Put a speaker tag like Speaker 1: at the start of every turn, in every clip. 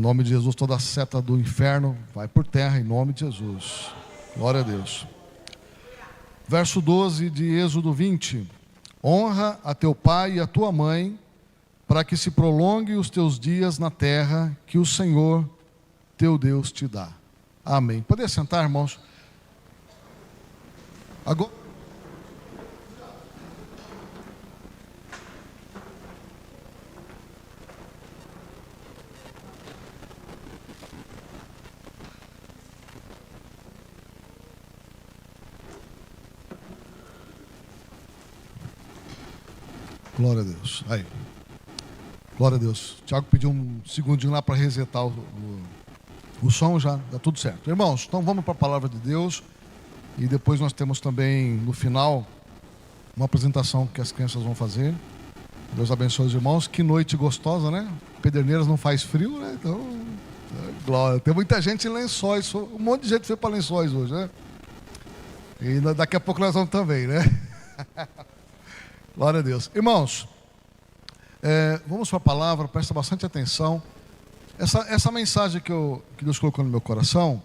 Speaker 1: Em nome de Jesus, toda seta do inferno vai por terra, em nome de Jesus. Glória a Deus. Verso 12 de Êxodo 20. Honra a teu pai e a tua mãe, para que se prolongue os teus dias na terra que o Senhor teu Deus te dá. Amém. Poder sentar, irmãos? Agora... Glória a Deus. Aí. Glória a Deus. O Tiago pediu um segundinho lá para resetar o som, já dá tudo certo. Irmãos, então vamos para a palavra de Deus. E depois nós temos também, no final, uma apresentação que as crianças vão fazer. Deus abençoe os irmãos. Que noite gostosa, né? Pederneiras não faz frio, né? Então, glória. Tem muita gente em Lençóis. Um monte de gente foi para Lençóis hoje, né? E daqui a pouco nós vamos também, né? Glória a Deus. Irmãos, vamos para a palavra, presta bastante atenção. Essa mensagem que Deus colocou no meu coração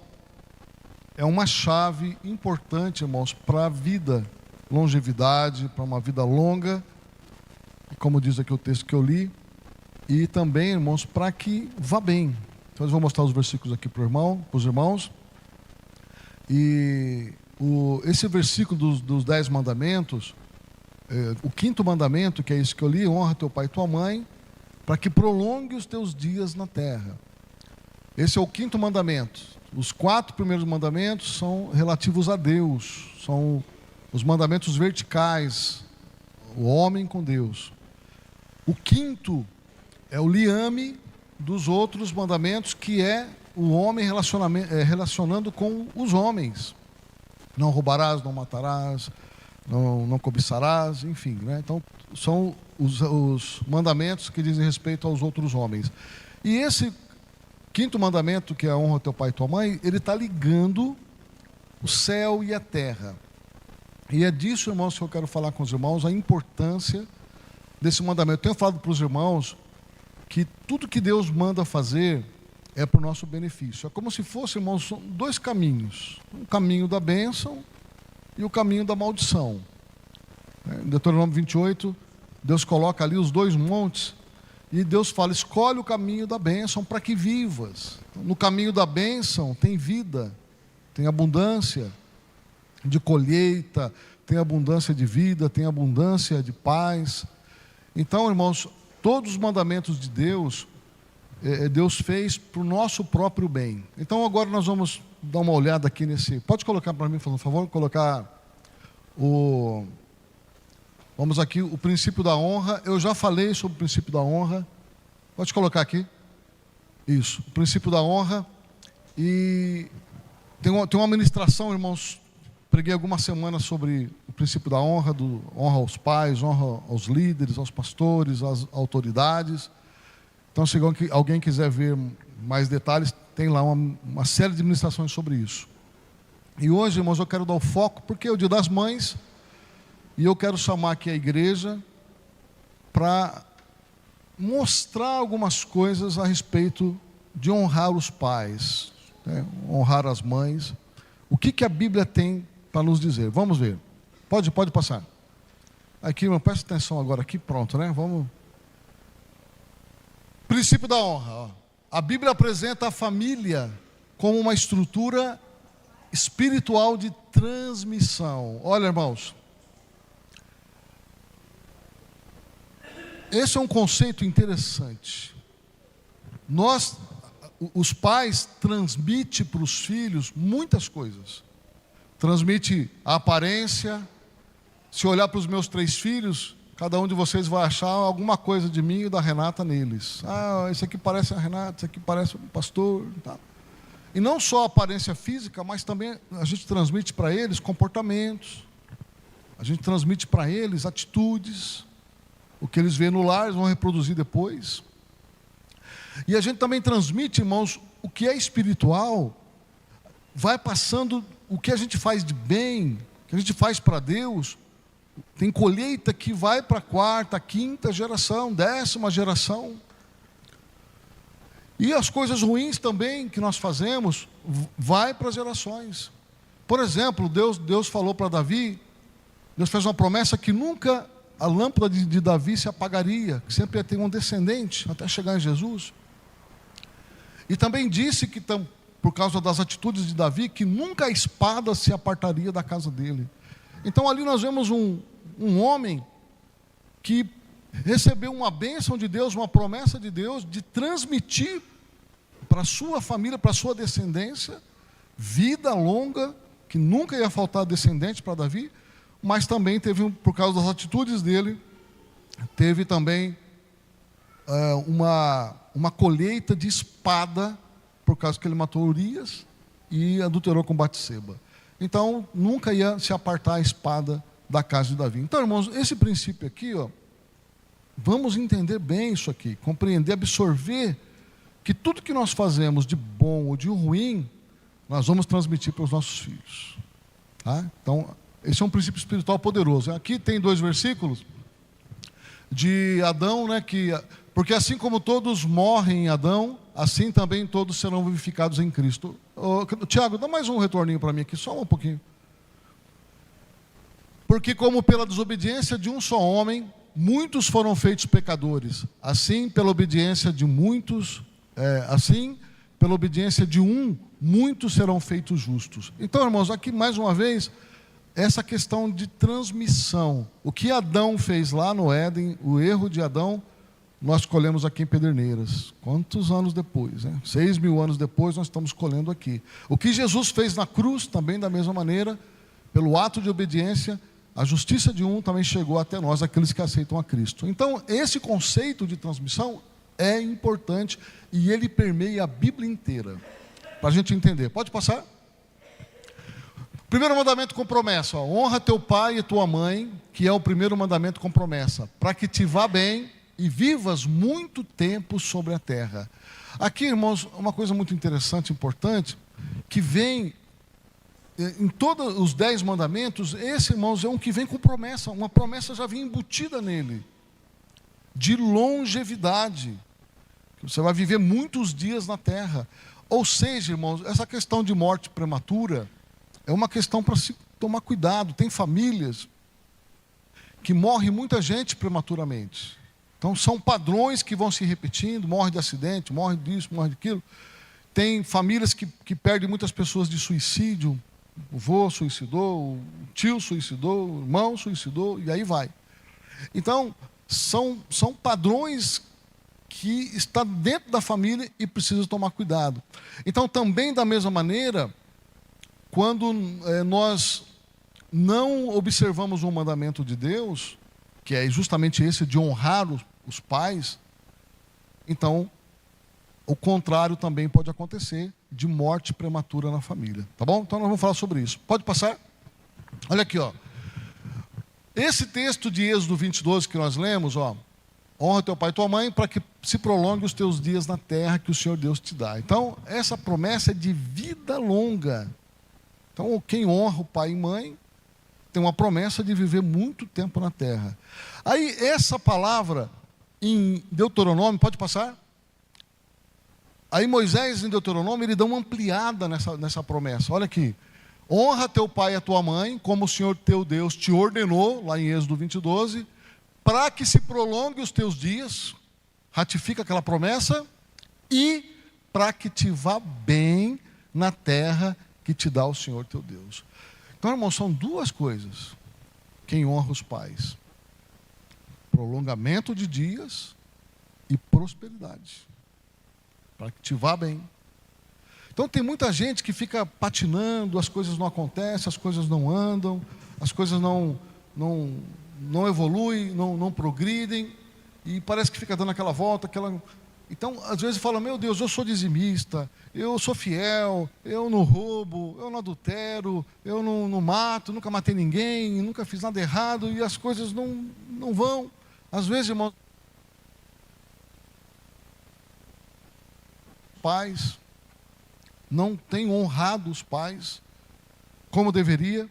Speaker 1: é uma chave importante, irmãos, para a vida, longevidade, para uma vida longa, como diz aqui o texto que eu li, e também, irmãos, para que vá bem. Então, eu vou mostrar os versículos aqui para os irmãos. E esse versículo dos 10 mandamentos, o quinto mandamento, que é isso que eu li: honra teu pai e tua mãe, para que prolongue os teus dias na terra. Esse é o quinto mandamento. Os 4 primeiros mandamentos são relativos a Deus, são os mandamentos verticais, o homem com Deus. O quinto é o liame dos outros mandamentos, que é o homem relacionando com os homens. Não roubarás, não matarás, não cobiçarás, enfim, né? Então, são os mandamentos que dizem respeito aos outros homens. E esse quinto mandamento, que é a honra ao teu pai e tua mãe, ele está ligando o céu e a terra. E é disso, irmãos, que eu quero falar com os irmãos, a importância desse mandamento. Eu tenho falado para os irmãos que tudo que Deus manda fazer é para o nosso benefício. É como se fosse, irmãos, 2 caminhos. O caminho da bênção e o caminho da maldição. Em Deuteronômio 28, Deus coloca ali os 2 montes e Deus fala: escolhe o caminho da bênção para que vivas. No caminho da bênção tem vida, tem abundância de colheita, tem abundância de vida, tem abundância de paz. Então, irmãos, todos os mandamentos de Deus, Deus fez para o nosso próprio bem. Então agora nós vamos dar uma olhada aqui nesse... Pode colocar para mim, por favor, colocar vamos aqui, o princípio da honra. Eu já falei sobre o princípio da honra. Pode colocar aqui. Isso, o princípio da honra. E tem uma ministração, irmãos, preguei algumas semanas sobre o princípio da honra, honra aos pais, honra aos líderes, aos pastores, às autoridades. Então, se alguém quiser ver mais detalhes, tem lá uma série de ministrações sobre isso. E hoje, irmãos, eu quero dar o foco, porque é o Dia das Mães, e eu quero chamar aqui a igreja para mostrar algumas coisas a respeito de honrar os pais, né? Honrar as mães. O que a Bíblia tem para nos dizer? Vamos ver. Pode passar. Aqui, irmão, presta atenção agora aqui, pronto, né? Vamos... Princípio da honra. Ó. A Bíblia apresenta a família como uma estrutura espiritual de transmissão. Olha, irmãos, esse é um conceito interessante. Os pais, transmitem para os filhos muitas coisas. Transmite a aparência. Se olhar para os meus 3 filhos, cada um de vocês vai achar alguma coisa de mim e da Renata neles. Ah, esse aqui parece a Renata, esse aqui parece o pastor. Tá. E não só a aparência física, mas também a gente transmite para eles comportamentos. A gente transmite para eles atitudes. O que eles veem no lar, eles vão reproduzir depois. E a gente também transmite, irmãos, o que é espiritual. Vai passando o que a gente faz de bem, o que a gente faz para Deus. Tem colheita que vai para a 4ª, 5ª geração, 10ª geração. E as coisas ruins também que nós fazemos, vai para as gerações. Por exemplo, Deus falou para Davi, Deus fez uma promessa que nunca a lâmpada de Davi se apagaria, que sempre ia ter um descendente até chegar em Jesus. E também disse que, por causa das atitudes de Davi, que nunca a espada se apartaria da casa dele. Então ali nós vemos um homem que recebeu uma bênção de Deus, uma promessa de Deus, de transmitir para a sua família, para a sua descendência, vida longa, que nunca ia faltar descendente para Davi, mas também teve, por causa das atitudes dele, teve também uma colheita de espada, por causa que ele matou Urias e adulterou com Batseba. Então, nunca ia se apartar a espada da casa de Davi. Então, irmãos, esse princípio aqui, vamos entender bem isso aqui, compreender, absorver que tudo que nós fazemos de bom ou de ruim, nós vamos transmitir para os nossos filhos. Tá? Então, esse é um princípio espiritual poderoso. Aqui tem 2 versículos de Adão, né, porque assim como todos morrem em Adão, assim também todos serão vivificados em Cristo. Tiago, dá mais um retorninho para mim aqui, só um pouquinho. Porque como pela desobediência de um só homem, muitos foram feitos pecadores, assim pela obediência de muitos, pela obediência de um, muitos serão feitos justos. Então, irmãos, aqui mais uma vez, essa questão de transmissão. O que Adão fez lá no Éden, o erro de Adão, nós colhemos aqui em Pederneiras. Quantos anos depois, né? 6.000 anos depois, nós estamos colhendo aqui. O que Jesus fez na cruz, também da mesma maneira, pelo ato de obediência, a justiça de um também chegou até nós, aqueles que aceitam a Cristo. Então, esse conceito de transmissão é importante e ele permeia a Bíblia inteira, para a gente entender. Pode passar? Primeiro mandamento com promessa, honra teu pai e tua mãe, que é o primeiro mandamento com promessa, para que te vá bem e vivas muito tempo sobre a terra. Aqui, irmãos, uma coisa muito interessante, importante, que vem em todos os 10 mandamentos, esse, irmãos, é um que vem com promessa, uma promessa já vinha embutida nele, de longevidade, que você vai viver muitos dias na terra. Ou seja, irmãos, essa questão de morte prematura é uma questão para se tomar cuidado. Tem famílias que morre muita gente prematuramente. Então são padrões que vão se repetindo, morre de acidente, morre disso, morre daquilo. Tem famílias que perdem muitas pessoas de suicídio. O avô suicidou, o tio suicidou, o irmão suicidou, e aí vai. Então, são padrões que estão dentro da família e precisa tomar cuidado. Então, também da mesma maneira, quando nós não observamos um mandamento de Deus, que é justamente esse de honrar os pais, então, o contrário também pode acontecer, de morte prematura na família. Tá bom? Então nós vamos falar sobre isso. Pode passar? Olha aqui, ó. Esse texto de Êxodo 20:12 que nós lemos, ó. Honra teu pai e tua mãe para que se prolongue os teus dias na terra que o Senhor Deus te dá. Então, essa promessa é de vida longa. Então, quem honra o pai e mãe tem uma promessa de viver muito tempo na terra. Aí, essa palavra em Deuteronômio, pode passar? Aí Moisés, em Deuteronômio, ele dá uma ampliada nessa promessa. Olha aqui. Honra teu pai e a tua mãe, como o Senhor teu Deus te ordenou, lá em Êxodo 20:12, para que se prolongue os teus dias, ratifica aquela promessa, e para que te vá bem na terra que te dá o Senhor teu Deus. Então, irmãos, são 2 coisas. Quem honra os pais: prolongamento de dias e prosperidade. Para que te vá bem. Então tem muita gente que fica patinando, as coisas não acontecem, as coisas não andam, as coisas não evoluem, não progridem, e parece que fica dando aquela volta, Então, às vezes fala, meu Deus, eu sou dizimista, eu sou fiel, eu não roubo, eu não adultero, eu não mato, nunca matei ninguém, nunca fiz nada errado, e as coisas não vão. Às vezes, irmãos, pais não têm honrado os pais como deveria,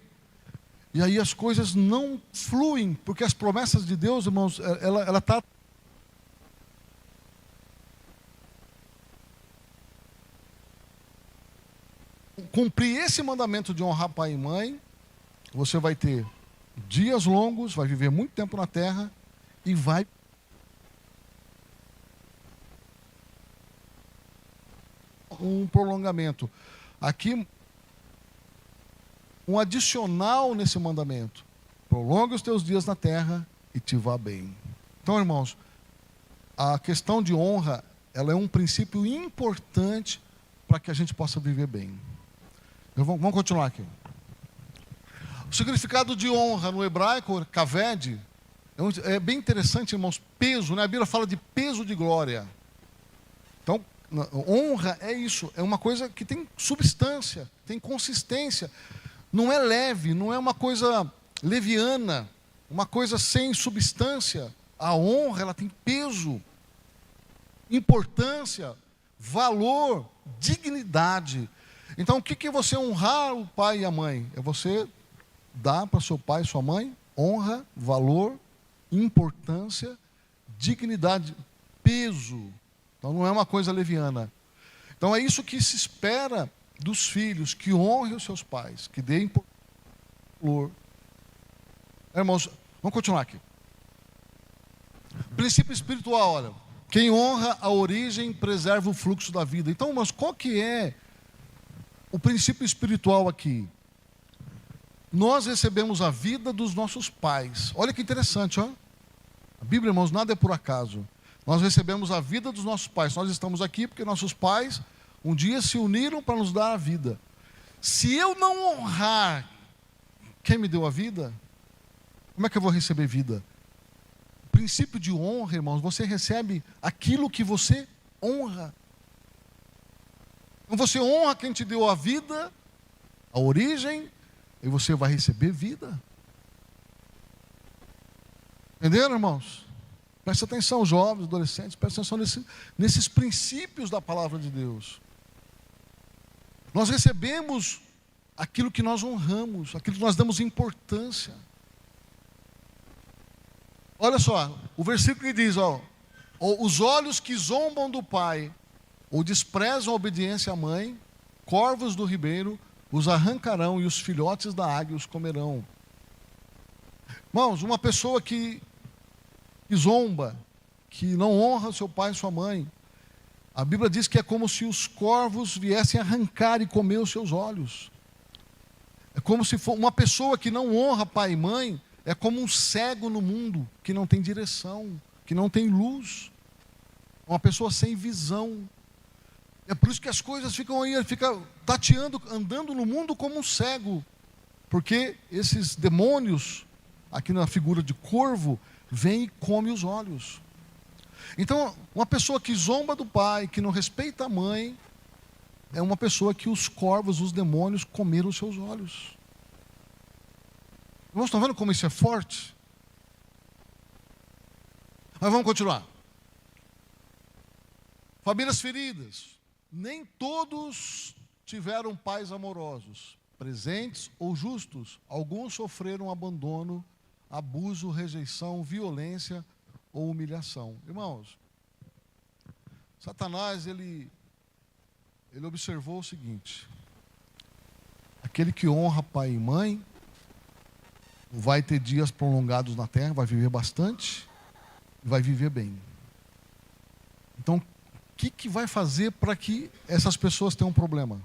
Speaker 1: e aí as coisas não fluem, porque as promessas de Deus, irmãos, ela está Cumprir esse mandamento de honrar pai e mãe, você vai ter dias longos, vai viver muito tempo na terra e vai um prolongamento. Aqui, um adicional nesse mandamento. Prolonga os teus dias na terra e te vá bem. Então, irmãos, a questão de honra, ela é um princípio importante para que a gente possa viver bem. Vamos continuar aqui. O significado de honra no hebraico, kaved, é bem interessante, irmãos. Peso, né? A Bíblia fala de peso de glória. Então, honra é isso, é uma coisa que tem substância, tem consistência. Não é leve, não é uma coisa leviana, uma coisa sem substância. A honra, ela tem peso, importância, valor, dignidade. Então, o que é você honrar o pai e a mãe? É você dar para seu pai e sua mãe honra, valor, importância, dignidade, peso. Então, não é uma coisa leviana. Então, é isso que se espera dos filhos, que honrem os seus pais, que deem valor. Irmãos, vamos continuar aqui. Princípio espiritual, olha. Quem honra a origem, preserva o fluxo da vida. Então, mas qual que é o princípio espiritual aqui? Nós recebemos a vida dos nossos pais. Olha que interessante, ó. A Bíblia, irmãos, nada é por acaso. Nós recebemos a vida dos nossos pais. Nós estamos aqui porque nossos pais um dia se uniram para nos dar a vida. Se eu não honrar quem me deu a vida, como é que eu vou receber vida? O princípio de honra, irmãos, você recebe aquilo que você honra. Então você honra quem te deu a vida, a origem, e você vai receber vida. Entenderam, irmãos? Presta atenção, jovens, adolescentes, presta atenção nesses princípios da palavra de Deus. Nós recebemos aquilo que nós honramos, aquilo que nós damos importância. Olha só, o versículo que diz, ó, os olhos que zombam do pai, ou desprezam a obediência à mãe, corvos do ribeiro, os arrancarão e os filhotes da águia os comerão. Irmãos, uma pessoa que zomba, que não honra seu pai e sua mãe, a Bíblia diz que é como se os corvos viessem arrancar e comer os seus olhos. É como se for uma pessoa que não honra pai e mãe, é como um cego no mundo, que não tem direção, que não tem luz. Uma pessoa sem visão. É por isso que as coisas ficam aí, fica tateando, andando no mundo como um cego. Porque esses demônios, aqui na figura de corvo, vêm e comem os olhos. Então, uma pessoa que zomba do pai, que não respeita a mãe, é uma pessoa que os corvos, os demônios, comeram os seus olhos. Irmãos, estão vendo como isso é forte? Mas vamos continuar. Famílias feridas. Nem todos tiveram pais amorosos, presentes ou justos. Alguns sofreram abandono, abuso, rejeição, violência ou humilhação. Irmãos, Satanás, ele observou o seguinte: aquele que honra pai e mãe vai ter dias prolongados na terra, vai viver bastante, vai viver bem. Então, o que vai fazer para que essas pessoas tenham um problema?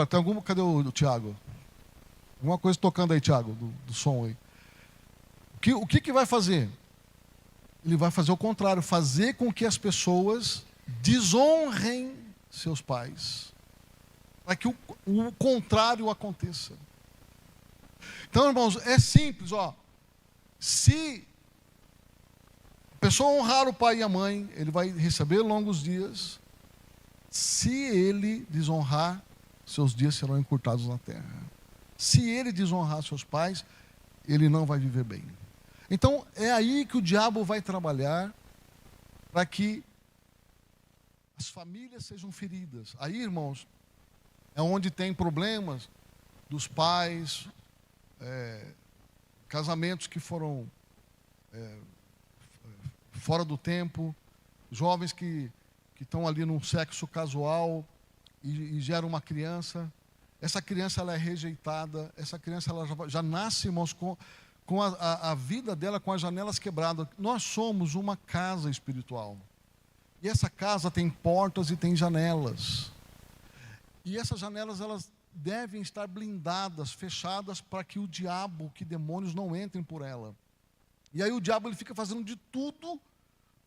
Speaker 1: Tem alguma? Cadê o Tiago? Alguma coisa tocando aí, Tiago, do som aí. O que vai fazer? Ele vai fazer o contrário, fazer com que as pessoas desonrem seus pais, para que o contrário aconteça. Então, irmãos, é simples, ó. Se a pessoa honrar o pai e a mãe, ele vai receber longos dias. Se ele desonrar, seus dias serão encurtados na terra. Se ele desonrar seus pais, ele não vai viver bem. Então, é aí que o diabo vai trabalhar para que as famílias sejam feridas. Aí, irmãos, é onde tem problemas dos pais, casamentos que foram fora do tempo, jovens que que estão ali num sexo casual e geram uma criança. Essa criança ela é rejeitada, essa criança ela já nasce, irmãos, com a vida dela com as janelas quebradas. Nós somos uma casa espiritual. E essa casa tem portas e tem janelas. E essas janelas elas devem estar blindadas, fechadas, para que o diabo, que demônios não entrem por ela. E aí o diabo ele fica fazendo de tudo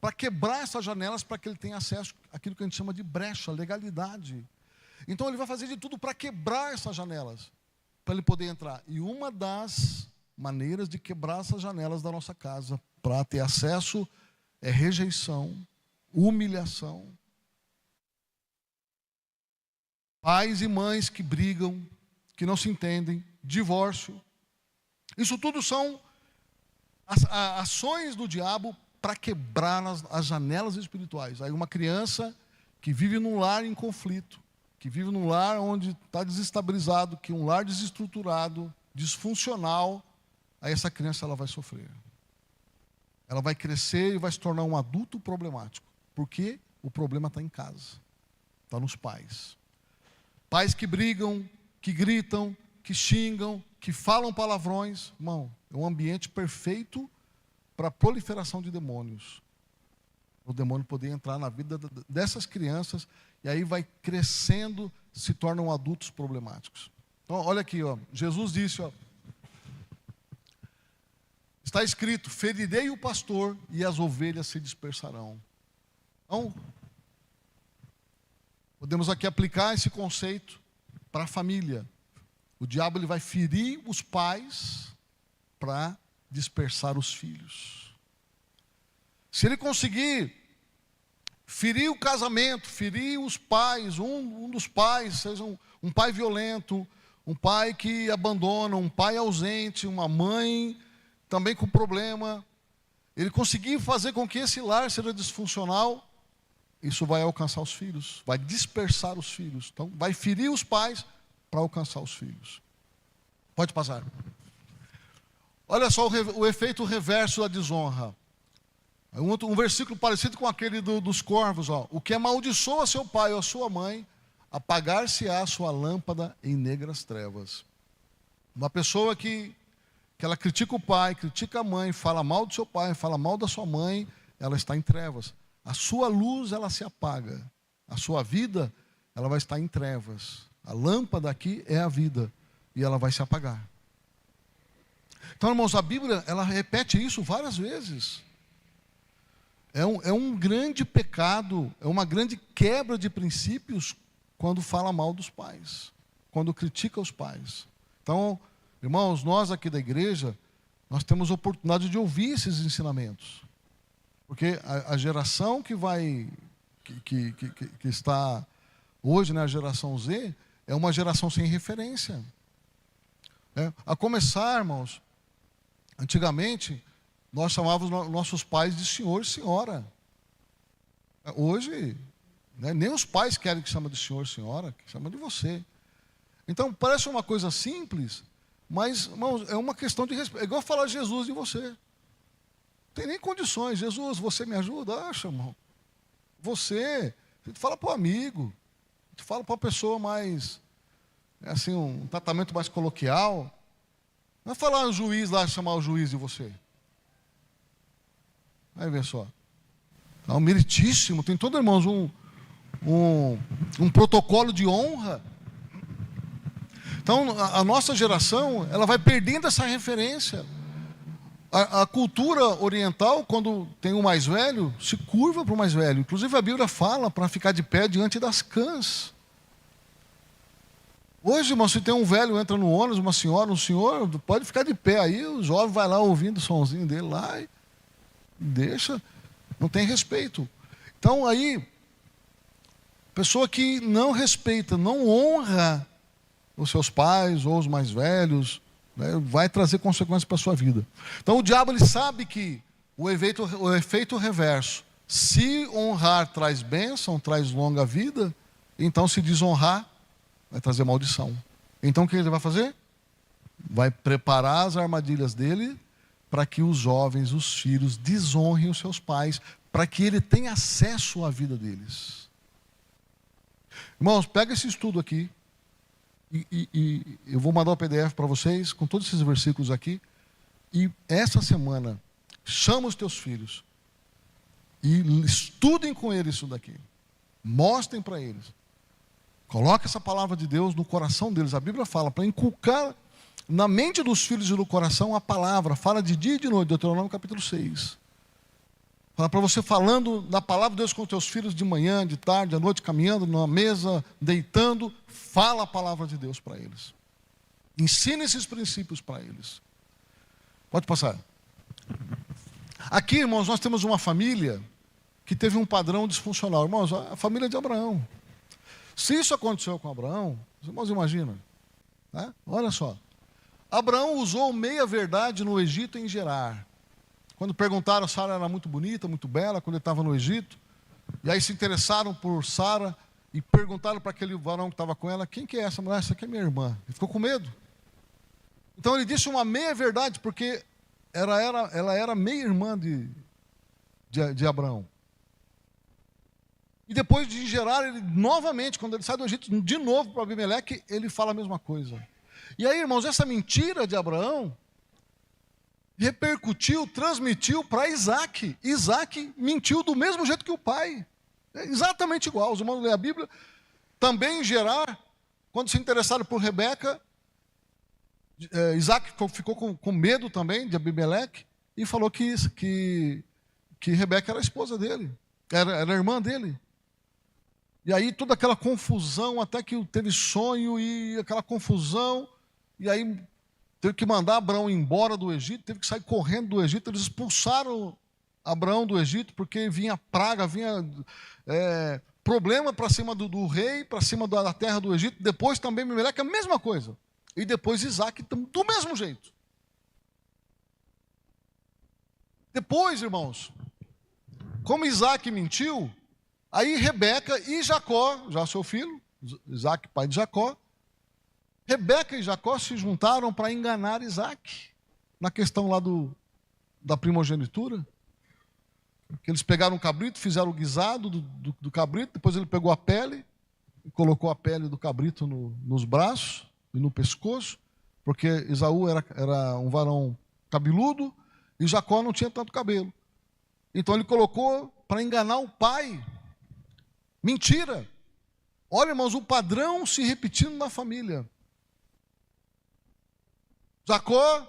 Speaker 1: para quebrar essas janelas, para que ele tenha acesso àquilo que a gente chama de brecha, legalidade. Então ele vai fazer de tudo para quebrar essas janelas, para ele poder entrar. E uma das maneiras de quebrar essas janelas da nossa casa, para ter acesso, é rejeição, humilhação. Pais e mães que brigam, que não se entendem, divórcio. Isso tudo são ações do diabo para quebrar as janelas espirituais. Aí uma criança que vive num lar em conflito, que vive num lar onde está desestabilizado, que é um lar desestruturado, disfuncional, aí essa criança ela vai sofrer. Ela vai crescer e vai se tornar um adulto problemático. Porque o problema está em casa, está nos pais. Pais que brigam, que gritam, que xingam, que falam palavrões. Irmão, é um ambiente perfeito para a proliferação de demônios. O demônio poder entrar na vida dessas crianças e aí vai crescendo, se tornam adultos problemáticos. Então, olha aqui, ó, Jesus disse, ó, está escrito, ferirei o pastor e as ovelhas se dispersarão. Então, podemos aqui aplicar esse conceito para a família. O diabo ele vai ferir os pais para dispersar os filhos. Se ele conseguir ferir o casamento, ferir os pais, um dos pais, seja um pai violento, um pai que abandona, um pai ausente, uma mãe também com problema, ele conseguir fazer com que esse lar seja disfuncional, isso vai alcançar os filhos, vai dispersar os filhos. Então, vai ferir os pais para alcançar os filhos. Pode passar. Olha só o efeito reverso da desonra. Um versículo parecido com aquele dos corvos. Ó. O que amaldiçoa seu pai ou sua mãe, apagar-se-á sua lâmpada em negras trevas. Uma pessoa que ela critica o pai, critica a mãe, fala mal do seu pai, fala mal da sua mãe, ela está em trevas. A sua luz, ela se apaga. A sua vida, ela vai estar em trevas. A lâmpada aqui é a vida. E ela vai se apagar. Então, irmãos, a Bíblia, ela repete isso várias vezes. É um grande pecado, é uma grande quebra de princípios quando fala mal dos pais. Quando critica os pais. Então, irmãos, nós aqui da igreja, nós temos a oportunidade de ouvir esses ensinamentos. Porque a geração que está hoje, né, a geração Z, é uma geração sem referência. A começar, irmãos, antigamente, nós chamávamos nossos pais de senhor e senhora. Hoje, né, nem os pais querem que chame de senhor e senhora, que chama de você. Então, parece uma coisa simples, mas, irmãos, é uma questão de respeito. É igual falar de Jesus de você. Não tem nem condições. Jesus, você me ajuda? Acha, irmão. Você fala para o amigo, fala para a pessoa mais, assim, um tratamento mais coloquial. Não é falar um juiz lá, chamar o juiz de você. Aí vê só. É um meritíssimo, tem todo, irmãos, um protocolo de honra. Então, a nossa geração, ela vai perdendo essa referência. A cultura oriental, quando tem um mais velho, se curva para o mais velho. Inclusive a Bíblia fala para ficar de pé diante das cãs. Hoje, irmão, se tem um velho, entra no ônibus, uma senhora, um senhor, pode ficar de pé. Aí o jovem vai lá ouvindo o sonzinho dele lá e deixa, não tem respeito. Então aí, pessoa que não respeita, não honra os seus pais ou os mais velhos, né, vai trazer consequências para a sua vida. Então o diabo ele sabe que o efeito reverso, se honrar traz bênção, traz longa vida, então se desonrar vai trazer maldição. Então o que ele vai fazer? Vai preparar as armadilhas dele para que os jovens, os filhos, desonrem os seus pais, para que ele tenha acesso à vida deles. Irmãos, pega esse estudo aqui, e eu vou mandar o PDF para vocês, com todos esses versículos aqui, e essa semana, chama os teus filhos, e estudem com eles isso daqui, mostrem para eles, coloque essa palavra de Deus no coração deles. A Bíblia fala para inculcar na mente dos filhos e no coração a palavra, fala de dia e de noite, Deuteronômio capítulo 6. Fala para você falando da palavra de Deus com os teus filhos de manhã, de tarde, à noite, caminhando na mesa, deitando, fala a palavra de Deus para eles. Ensina esses princípios para eles. Pode passar. Aqui, irmãos, nós temos uma família que teve um padrão disfuncional. Irmãos, a família de Abraão. Se isso aconteceu com Abraão, os irmãos imaginam, né? Olha só. Abraão usou meia-verdade no Egito em Gerar. Quando perguntaram, Sara era muito bonita, muito bela, quando ele estava no Egito. E aí se interessaram por Sara e perguntaram para aquele varão que estava com ela, quem que é essa mulher? Essa aqui é minha irmã. Ele ficou com medo. Então ele disse uma meia-verdade, porque ela era meia-irmã de Abraão. E depois de Gerar, ele novamente, quando ele sai do Egito, de novo para Abimeleque, ele fala a mesma coisa. E aí, irmãos, essa mentira de Abraão repercutiu, transmitiu para Isaac. Isaac mentiu do mesmo jeito que o pai. É exatamente igual. Os irmãos lêem a Bíblia. Também em Gerar, quando se interessaram por Rebeca, Isaac ficou com medo também de Abimeleque e falou que Rebeca era a esposa dele, era a irmã dele. E aí toda aquela confusão, até que teve sonho e aquela confusão, e aí teve que mandar Abraão embora do Egito, teve que sair correndo do Egito. Eles expulsaram Abraão do Egito, porque vinha praga, vinha problema para cima do rei, para cima da terra do Egito. Depois também Abimeleque, a mesma coisa. E depois Isaac, do mesmo jeito. Depois, irmãos, como Isaac mentiu, aí Rebeca e Jacó, já seu filho, Isaac, pai de Jacó, Rebeca e Jacó se juntaram para enganar Isaac, na questão lá da primogenitura. Que eles pegaram um cabrito, fizeram o guisado do cabrito, depois ele pegou a pele, e colocou a pele do cabrito nos braços e no pescoço, porque Esaú era um varão cabeludo e Jacó não tinha tanto cabelo. Então ele colocou para enganar o pai. Mentira! Olha, irmãos, o padrão se repetindo na família. Jacó,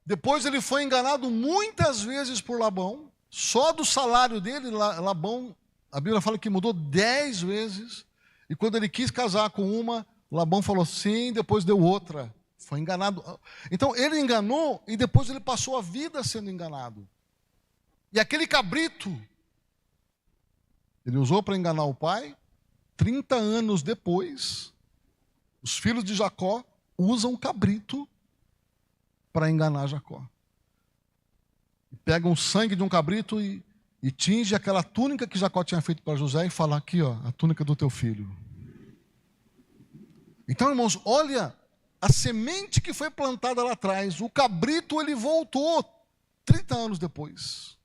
Speaker 1: depois ele foi enganado muitas vezes por Labão. Só do salário dele, Labão, a Bíblia fala que mudou 10 vezes. E quando ele quis casar com uma, Labão falou sim, depois deu outra. Foi enganado. Então ele enganou e depois ele passou a vida sendo enganado. E aquele cabrito, ele usou para enganar o pai. 30 anos depois, os filhos de Jacó usam cabrito para enganar Jacó. Pegam o sangue de um cabrito e tinge aquela túnica que Jacó tinha feito para José e fala aqui, ó, a túnica do teu filho. Então, irmãos, olha a semente que foi plantada lá atrás. O cabrito, ele voltou 30 anos depois.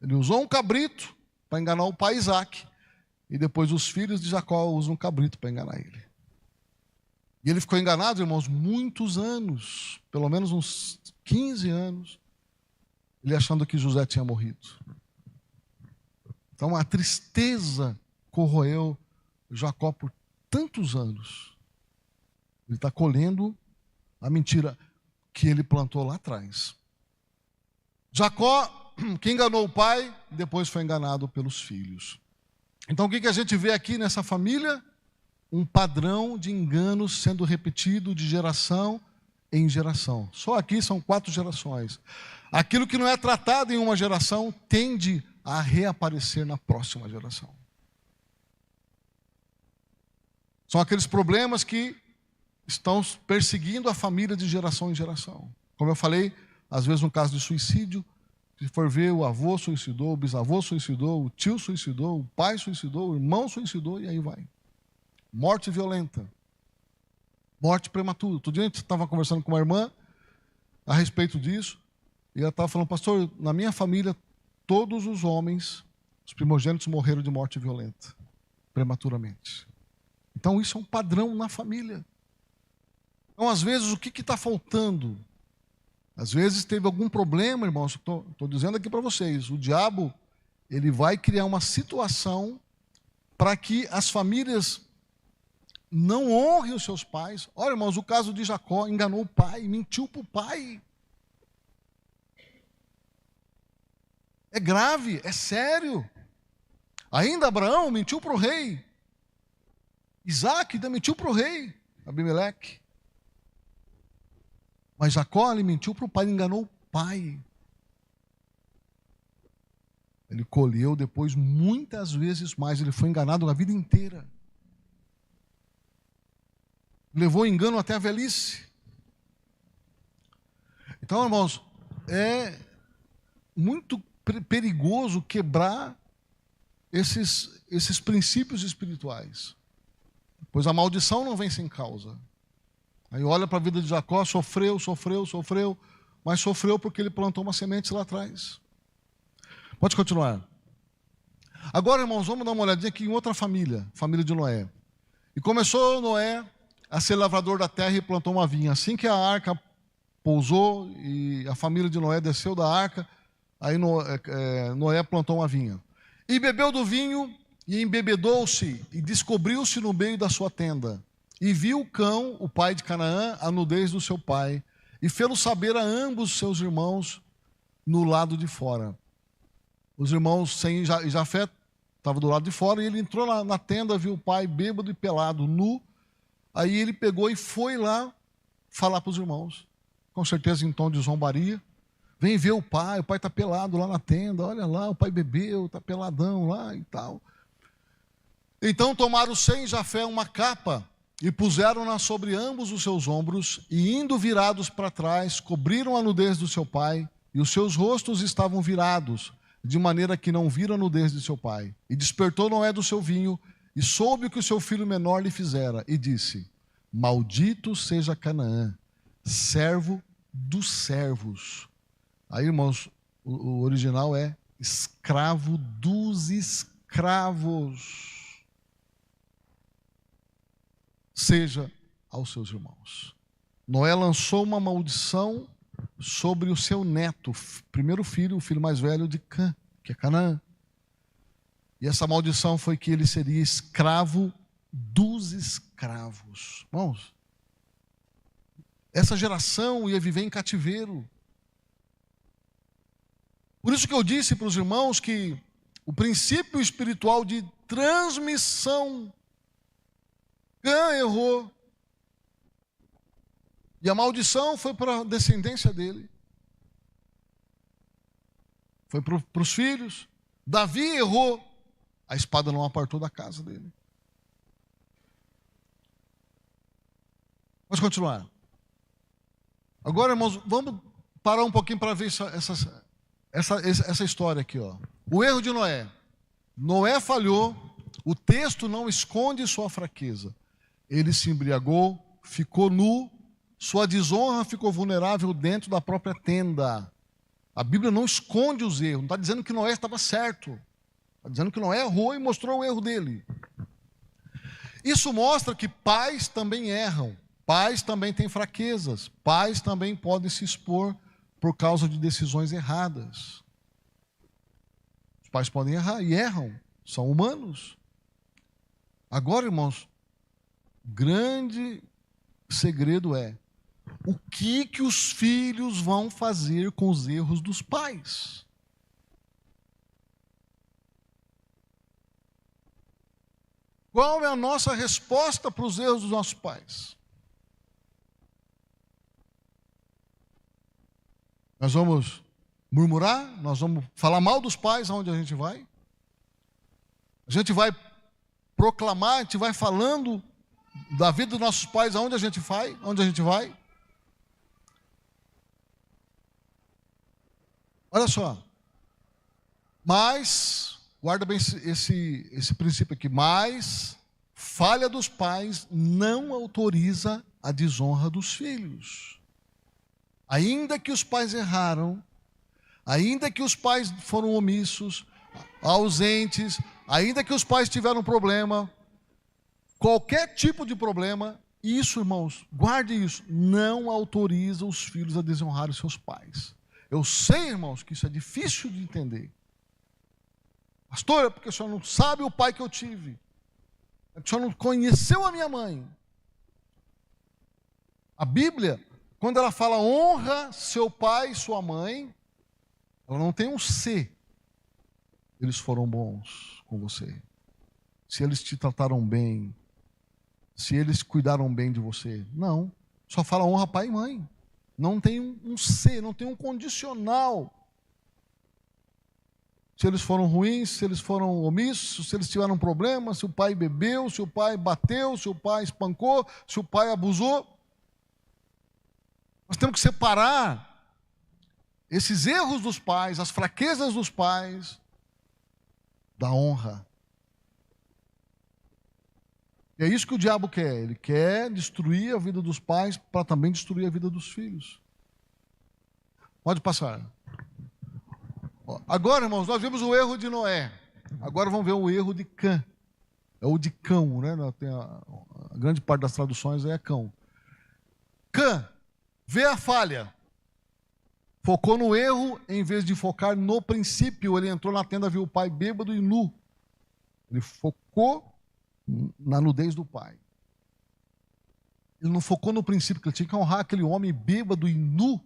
Speaker 1: Ele usou um cabrito para enganar o pai Isaac. E depois os filhos de Jacó usam um cabrito para enganar ele. E ele ficou enganado, irmãos, muitos anos. Pelo menos uns 15 anos. Ele achando que José tinha morrido. Então a tristeza corroeu Jacó por tantos anos. Ele está colhendo a mentira que ele plantou lá atrás. Jacó, que enganou o pai, depois foi enganado pelos filhos. Então o que a gente vê aqui nessa família? Um padrão de enganos sendo repetido de geração em geração. Só aqui são 4 gerações. Aquilo que não é tratado em uma geração tende a reaparecer na próxima geração. São aqueles problemas que estão perseguindo a família de geração em geração. Como eu falei, às vezes no caso de suicídio, se for ver, o avô suicidou, o bisavô suicidou, o tio suicidou, o pai suicidou, o irmão suicidou e aí vai. Morte violenta. Morte prematura. Outro dia a gente estava conversando com uma irmã a respeito disso, e ela estava falando, pastor, na minha família todos os homens, os primogênitos morreram de morte violenta, prematuramente. Então isso é um padrão na família. Então às vezes o que está faltando? Às vezes teve algum problema, irmãos, estou dizendo aqui para vocês, o diabo, ele vai criar uma situação para que as famílias não honrem os seus pais. Olha, irmãos, o caso de Jacó, enganou o pai, mentiu para o pai. É grave, é sério. Ainda Abraão mentiu para o rei. Isaac ainda mentiu para o rei, Abimeleque. Mas Jacó, ele mentiu para o pai, ele enganou o pai. Ele colheu depois muitas vezes mais, ele foi enganado na vida inteira. Levou engano até a velhice. Então, irmãos, é muito perigoso quebrar esses princípios espirituais. Pois a maldição não vem sem causa. Aí olha para a vida de Jacó, sofreu, mas sofreu porque ele plantou uma semente lá atrás. Pode continuar. Agora, irmãos, vamos dar uma olhadinha aqui em outra família, família de Noé. E começou Noé a ser lavrador da terra e plantou uma vinha. Assim que a arca pousou e a família de Noé desceu da arca, aí Noé plantou uma vinha. E bebeu do vinho e embebedou-se e descobriu-se no meio da sua tenda. E viu Cão, o pai de Canaã, a nudez do seu pai, e fê-lo saber a ambos seus irmãos no lado de fora. Os irmãos Sem e Jafé estavam do lado de fora, e ele entrou na tenda, viu o pai bêbado e pelado, nu. Aí ele pegou e foi lá falar para os irmãos, com certeza em tom de zombaria. Vem ver o pai está pelado lá na tenda, olha lá, o pai bebeu, está peladão lá e tal. Então tomaram Sem e Jafé uma capa, e puseram-na sobre ambos os seus ombros, e indo virados para trás, cobriram a nudez do seu pai, e os seus rostos estavam virados, de maneira que não viram a nudez de seu pai. E despertou Noé do seu vinho, e soube o que o seu filho menor lhe fizera, e disse: Maldito seja Canaã, servo dos servos. Aí, irmãos, o original é escravo dos escravos. Seja aos seus irmãos. Noé lançou uma maldição sobre o seu neto, primeiro filho, o filho mais velho de Cã, que é Canaã. E essa maldição foi que ele seria escravo dos escravos. Irmãos, essa geração ia viver em cativeiro. Por isso que eu disse para os irmãos que o princípio espiritual de transmissão, Cã errou. E a maldição foi para a descendência dele. Foi para os filhos. Davi errou. A espada não apartou da casa dele. Vamos continuar. Agora, irmãos, vamos parar um pouquinho para ver essa história aqui. Ó. O erro de Noé. Noé falhou. O texto não esconde sua fraqueza. Ele se embriagou, ficou nu, sua desonra ficou vulnerável dentro da própria tenda. A Bíblia não esconde os erros, não está dizendo que Noé estava certo. Está dizendo que Noé errou e mostrou o erro dele. Isso mostra que pais também erram, pais também têm fraquezas, pais também podem se expor por causa de decisões erradas. Os pais podem errar e erram, são humanos. Agora, irmãos, grande segredo é o que os filhos vão fazer com os erros dos pais. Qual é a nossa resposta para os erros dos nossos pais? Nós vamos murmurar? Nós vamos falar mal dos pais aonde a gente vai? A gente vai proclamar, a gente vai falando da vida dos nossos pais aonde a gente vai? Onde a gente vai? Olha só. Mas, guarda bem esse princípio aqui. Mas, falha dos pais não autoriza a desonra dos filhos. Ainda que os pais erraram, Ainda que os pais foram omissos, ausentes, ainda que os pais tiveram problema, qualquer tipo de problema, isso, irmãos, guarde isso, não autoriza os filhos a desonrar os seus pais. Eu sei, irmãos, que isso é difícil de entender. Pastor, é porque o senhor não sabe o pai que eu tive. É porque o senhor não conheceu a minha mãe. A Bíblia, quando ela fala honra seu pai e sua mãe, ela não tem um se. Eles foram bons com você. Se eles te trataram bem. Se eles cuidaram bem de você. Não. Só fala honra pai e mãe. Não tem um se, não tem um condicional. Se eles foram ruins, se eles foram omissos, se eles tiveram problema, se o pai bebeu, se o pai bateu, se o pai espancou, se o pai abusou. Nós temos que separar esses erros dos pais, as fraquezas dos pais, da honra. E é isso que o diabo quer. Ele quer destruir a vida dos pais para também destruir a vida dos filhos. Pode passar. Agora, irmãos, nós vimos o erro de Noé. Agora vamos ver o erro de Cã. É o de cão, né? Tem a grande parte das traduções é cão. Cã, vê a falha. Focou no erro em vez de focar no princípio. Ele entrou na tenda, viu o pai bêbado e nu. Ele focou na nudez do pai. Ele não focou no princípio, que ele tinha que honrar aquele homem bêbado e nu.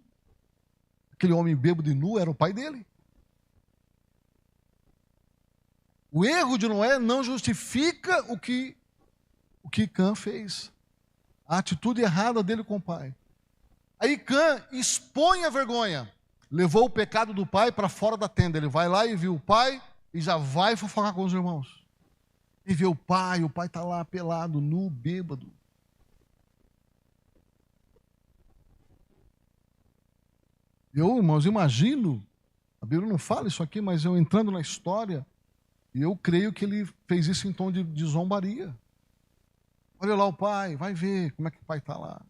Speaker 1: Aquele homem bêbado e nu era o pai dele. O erro de Noé não justifica o que Cã fez. A atitude errada dele com o pai. Aí Cã expõe a vergonha. Levou o pecado do pai para fora da tenda. Ele vai lá e viu o pai e já vai fofocar com os irmãos. E vê o pai está lá pelado, nu, bêbado. Eu, irmãos, imagino, a Bíblia não fala isso aqui, mas eu entrando na história, e eu creio que ele fez isso em tom de zombaria. Olha lá o pai, vai ver como é que o pai está lá.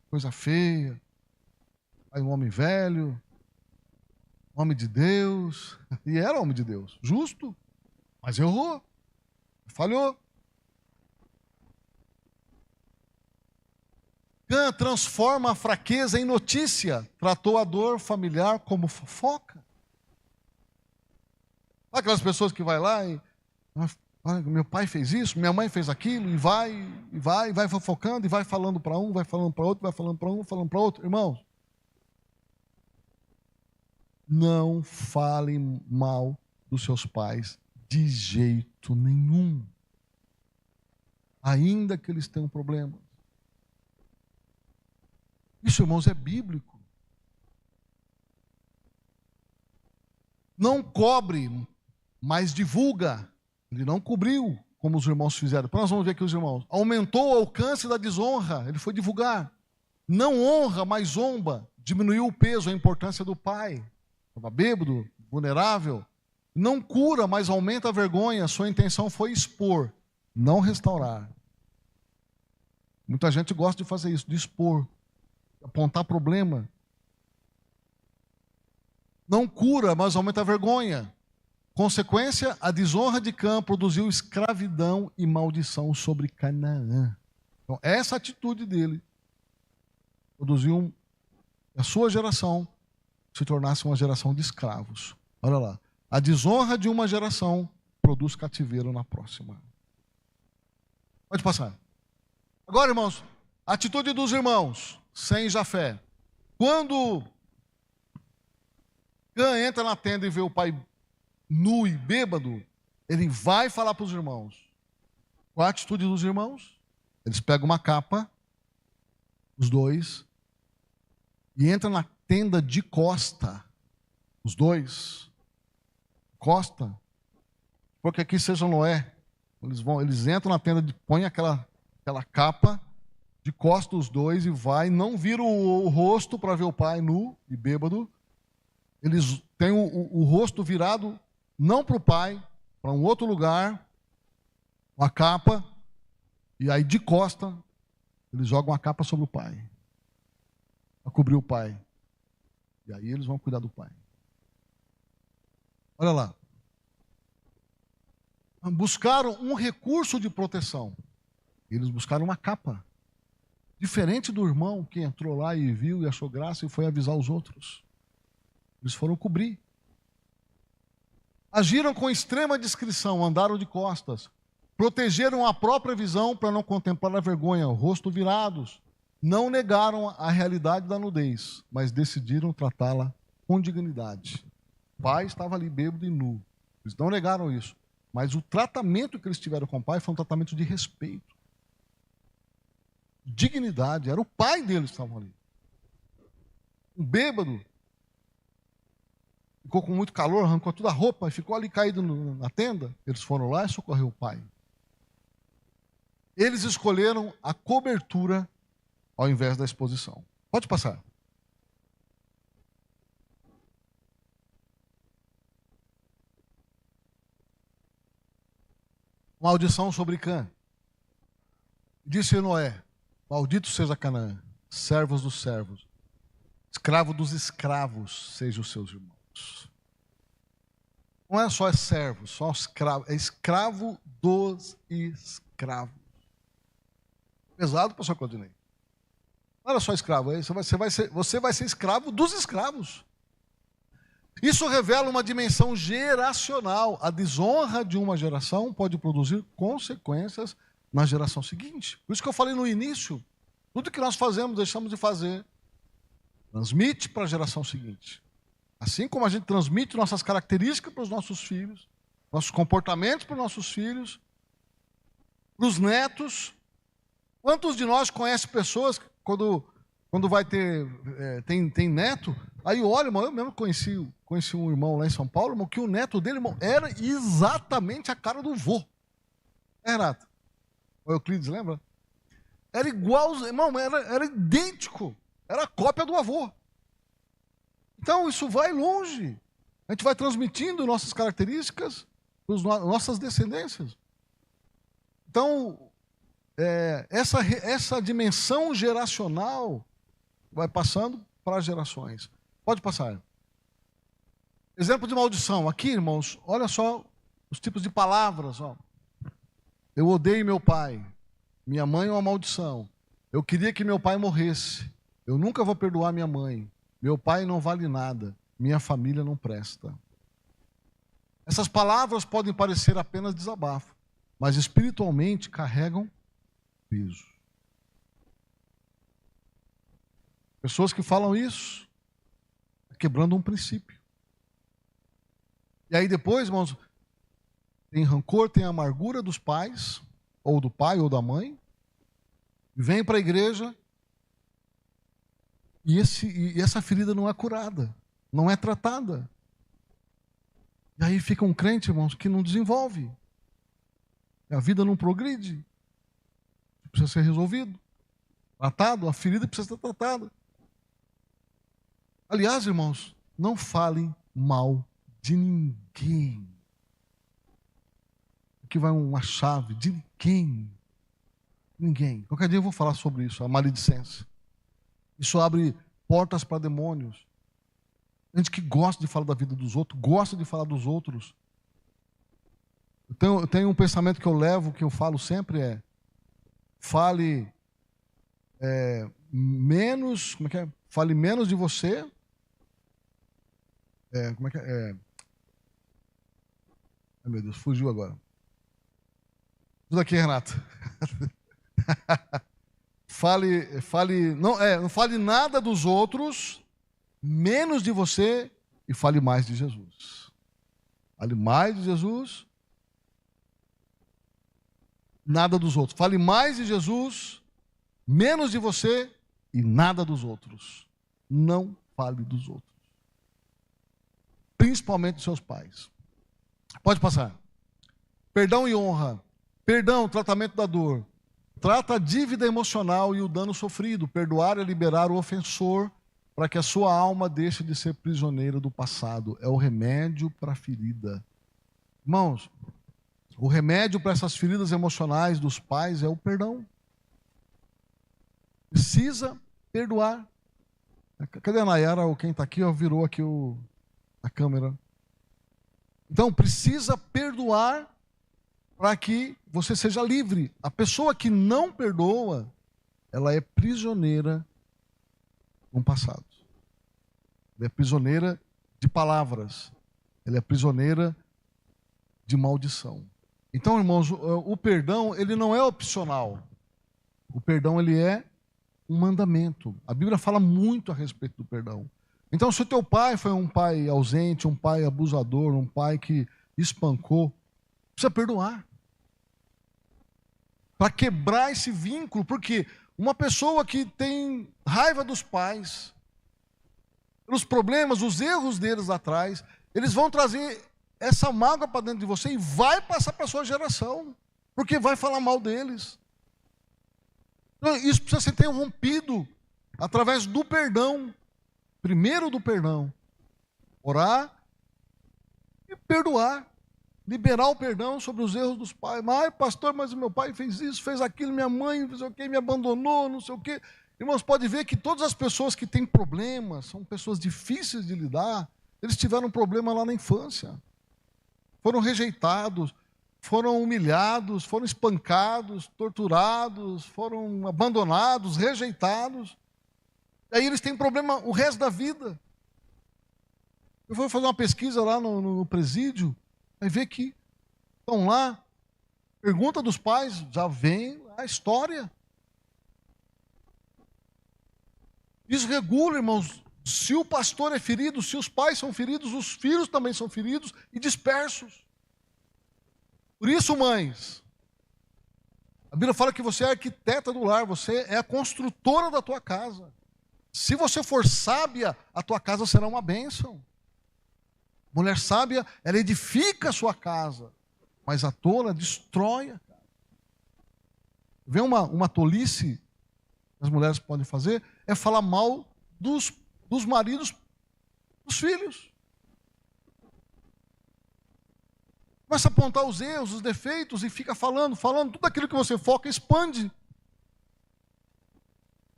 Speaker 1: Coisa feia. Pai, um homem velho. Homem de Deus. E era homem de Deus. Justo. Mas errou. Falhou. Cã transforma a fraqueza em notícia. Tratou a dor familiar como fofoca. Aquelas pessoas que vai lá e meu pai fez isso, minha mãe fez aquilo, e vai fofocando, e vai falando para um, vai falando para outro, vai falando para um, falando para outro. Irmãos, não falem mal dos seus pais de jeito nenhum. Ainda que eles tenham problemas. Isso, irmãos, é bíblico. Não cobre, mas divulga. Ele não cobriu, como os irmãos fizeram. Depois nós vamos ver aqui os irmãos. Aumentou o alcance da desonra. Ele foi divulgar. Não honra, mas zomba. Diminuiu o peso, a importância do pai. Estava bêbado, vulnerável. Não cura, mas aumenta a vergonha. Sua intenção foi expor, não restaurar. Muita gente gosta de fazer isso, de expor, de apontar problema. Não cura, mas aumenta a vergonha. Consequência, a desonra de Cã produziu escravidão e maldição sobre Canaã. Então, essa atitude dele produziu a sua geração se tornasse uma geração de escravos. Olha lá. A desonra de uma geração produz cativeiro na próxima. Pode passar. Agora, irmãos, a atitude dos irmãos sem Jafé. Quando Cã entra na tenda e vê o pai nu e bêbado, ele vai falar para os irmãos. Qual a atitude dos irmãos? Eles pegam uma capa, os dois, e entram na tenda de costa. Os dois. Costa. Porque aqui seja Noé. Eles entram na tenda, põem aquela capa de costa os dois e vai, não viram o rosto para ver o pai nu e bêbado. Eles têm o rosto virado não para o pai, para um outro lugar, uma capa, e aí de costa, eles jogam a capa sobre o pai, para cobrir o pai. E aí eles vão cuidar do pai. Olha lá. Buscaram um recurso de proteção. Eles buscaram uma capa. Diferente do irmão que entrou lá e viu e achou graça e foi avisar os outros. Eles foram cobrir. Agiram com extrema discrição, andaram de costas. Protegeram a própria visão para não contemplar a vergonha, o rosto virados. Não negaram a realidade da nudez, mas decidiram tratá-la com dignidade. O pai estava ali bêbado e nu. Eles não negaram isso. Mas o tratamento que eles tiveram com o pai foi um tratamento de respeito. Dignidade. Era o pai deles que estavam ali. Um bêbado. Ficou com muito calor, arrancou toda a roupa e ficou ali caído na tenda. Eles foram lá e socorreu o pai. Eles escolheram a cobertura ao invés da exposição. Pode passar. Maldição sobre Cã. Disse Noé: maldito seja Canaã, servos dos servos, escravo dos escravos, sejam os seus irmãos. Não é só servo, só escravo, é escravo dos escravos. Pesado, pastor Claudinei. Não era só escravo, você vai ser escravo dos escravos. Isso revela uma dimensão geracional. A desonra de uma geração pode produzir consequências na geração seguinte. Por isso que eu falei no início, tudo que nós fazemos, deixamos de fazer, transmite para a geração seguinte. Assim como a gente transmite nossas características para os nossos filhos, nossos comportamentos para os nossos filhos, para os netos. Quantos de nós conhecem pessoas que quando vai ter, tem neto, aí olha, irmão, eu mesmo conheci um irmão lá em São Paulo, irmão, que o neto dele, irmão, era exatamente a cara do vô. Renato? O Euclides, lembra? Era igual, irmão, era idêntico. Era a cópia do avô. Então, isso vai longe. A gente vai transmitindo nossas características para as nossas descendências. Então, essa dimensão geracional vai passando para as gerações. Pode passar. Exemplo de maldição. Aqui, irmãos, olha só os tipos de palavras. Ó. Eu odeio meu pai. Minha mãe é uma maldição. Eu queria que meu pai morresse. Eu nunca vou perdoar minha mãe. Meu pai não vale nada. Minha família não presta. Essas palavras podem parecer apenas desabafo, mas espiritualmente carregam peso. Pessoas que falam isso, quebrando um princípio. E aí depois, irmãos, tem rancor, tem amargura dos pais, ou do pai ou da mãe, vem para a igreja e essa ferida não é curada, não é tratada. E aí fica um crente, irmãos, que não desenvolve. A vida não progride. Precisa ser resolvido, tratado, a ferida precisa ser tratada. Aliás, irmãos, não falem mal de ninguém. Aqui vai uma chave, de ninguém. Ninguém. Qualquer dia eu vou falar sobre isso, a maledicência. Isso abre portas para demônios. Gente que gosta de falar da vida dos outros, gosta de falar dos outros. Eu tenho um pensamento que eu levo, que eu falo sempre fale menos, como é que é? Fale menos de você. Como é que é? Ai, meu Deus, fugiu agora. Tudo aqui, Renato. Não fale nada dos outros, menos de você, e fale mais de Jesus. Fale mais de Jesus, nada dos outros. Fale mais de Jesus, menos de você e nada dos outros. Não fale dos outros. Principalmente dos seus pais. Pode passar. Perdão e honra. Perdão, tratamento da dor. Trata a dívida emocional e o dano sofrido. Perdoar é liberar o ofensor para que a sua alma deixe de ser prisioneira do passado. É o remédio para a ferida. Irmãos, o remédio para essas feridas emocionais dos pais é o perdão. Precisa perdoar. Cadê a Nayara ou quem está aqui? Virou aqui a câmera. Então precisa perdoar para que você seja livre. A pessoa que não perdoa, ela é prisioneira no passado. Ela é prisioneira de palavras. Ela é prisioneira de maldição. Então, irmãos, o perdão, ele não é opcional. O perdão, ele é um mandamento. A Bíblia fala muito a respeito do perdão. Então, se o teu pai foi um pai ausente, um pai abusador, um pai que espancou, precisa perdoar. Para quebrar esse vínculo, porque uma pessoa que tem raiva dos pais, os problemas, os erros deles lá atrás, eles vão trazer essa mágoa para dentro de você e vai passar para a sua geração, porque vai falar mal deles. Então, isso precisa ser interrompido através do perdão. Primeiro do perdão. Orar e perdoar. Liberar o perdão sobre os erros dos pais. Mas, pastor, mas o meu pai fez isso, fez aquilo, minha mãe fez o quê, me abandonou, não sei o quê. Irmãos, pode ver que todas as pessoas que têm problemas, são pessoas difíceis de lidar, eles tiveram um problema lá na infância. Foram rejeitados, foram humilhados, foram espancados, torturados, foram abandonados, rejeitados. E aí eles têm problema o resto da vida. Eu vou fazer uma pesquisa lá no presídio, vai ver que estão lá, pergunta dos pais, já vem a história. Desregula, irmãos. Se o pastor é ferido, se os pais são feridos, os filhos também são feridos e dispersos. Por isso, mães, a Bíblia fala que você é arquiteta do lar, você é a construtora da tua casa. Se você for sábia, a tua casa será uma bênção. Mulher sábia, ela edifica a sua casa, mas a tola destrói a casa. Vê uma tolice que as mulheres podem fazer, é falar mal dos maridos dos filhos. Começa a apontar os erros, os defeitos e fica falando, tudo aquilo que você foca expande.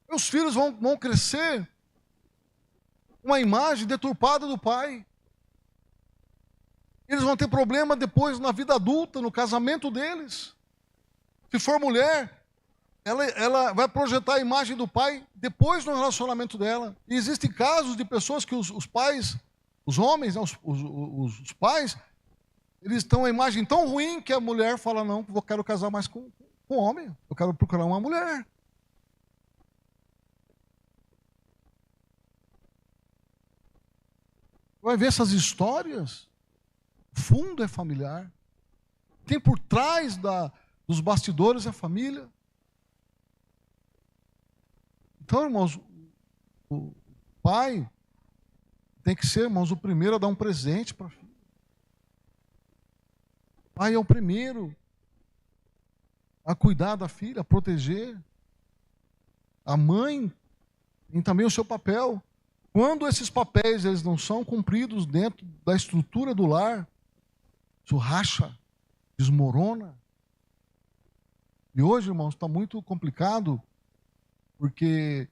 Speaker 1: Os filhos vão crescer uma imagem deturpada do pai. Eles vão ter problema depois na vida adulta, no casamento deles. Se for mulher, ela vai projetar a imagem do pai depois no relacionamento dela. E existem casos de pessoas que os pais, os homens, os pais, eles estão a imagem tão ruim que a mulher fala, não, eu quero casar mais com um homem, eu quero procurar uma mulher. Vai ver essas histórias, o fundo é familiar. Quem por trás dos bastidores é a família. Então, irmãos, o pai tem que ser, irmãos, o primeiro a dar um presente para a filha. O pai é o primeiro a cuidar da filha, a proteger. A mãe tem também o seu papel. Quando esses papéis eles não são cumpridos dentro da estrutura do lar, isso racha, desmorona. E hoje, irmãos, está muito complicado, porque